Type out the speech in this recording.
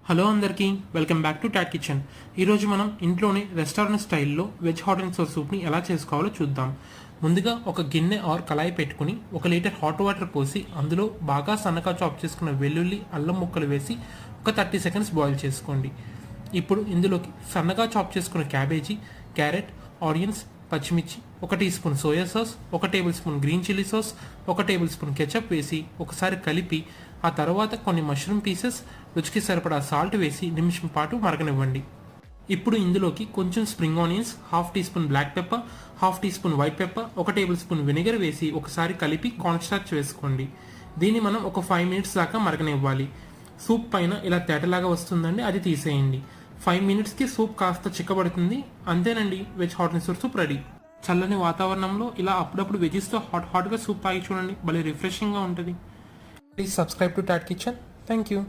Hello అందరికీ welcome back to Tot kitchen. ఈరోజు మనం ఇంట్లోనే రెస్టారెంట్ స్టైల్లో వెజ్ హాట్ అండ్ సోర్ సూప్ని ఎలా చేసుకోవాలో చూద్దాం. ముందుగా ఒక గిన్నె ఆర్ కళాయి పెట్టుకుని 1 లీటర్ హాట్ వాటర్ పోసి అందులో బాగా సన్నగా చాప్ చేసుకున్న వెల్లుల్లి అల్లం ముక్కలు వేసి ఒక 30 సెకండ్స్ బాయిల్ చేసుకోండి. ఇప్పుడు ఇందులోకి సన్నగా చాప్ చేసుకున్న క్యాబేజీ, క్యారెట్, ఆనియన్స్, పచ్చిమిర్చి, 1 teaspoon soya sauce, 1 tablespoon green chilli sauce, 1 tablespoon ketchup వేసి ఒకసారి కలిపి ఆ తర్వాత కొన్ని మష్రూమ్ పీసెస్, రుచికి సరిపడా సాల్ట్ వేసి నిమిషం పాటు మరగనివ్వండి. ఇప్పుడు ఇందులోకి కొంచెం spring onions, 1/2 teaspoon black pepper, 1/2 teaspoon white pepper, 1 tablespoon vinegar వేసి ఒకసారి కలిపి కార్న్ స్టార్చ్ వేసుకోండి. దీన్ని మనం ఒక 5 మినిట్స్ దాకా మరగనివ్వాలి. సూప్ పైన ఇలా తేటలాగా వస్తుందండి, అది తీసేయండి. 5 మినిట్స్కి సూప్ కాస్త చిక్కబడుతుంది. అంతేనండి, veg hot and sour soup ready. చల్లని వాతావరణంలో ఇలా అప్పుడప్పుడు వెజిస్తో హాట్గా సూప్ తాగి చూడండి, భలే రిఫ్రెషింగ్గా ఉంటుంది. Please subscribe to Tat Kitchen. Thank you.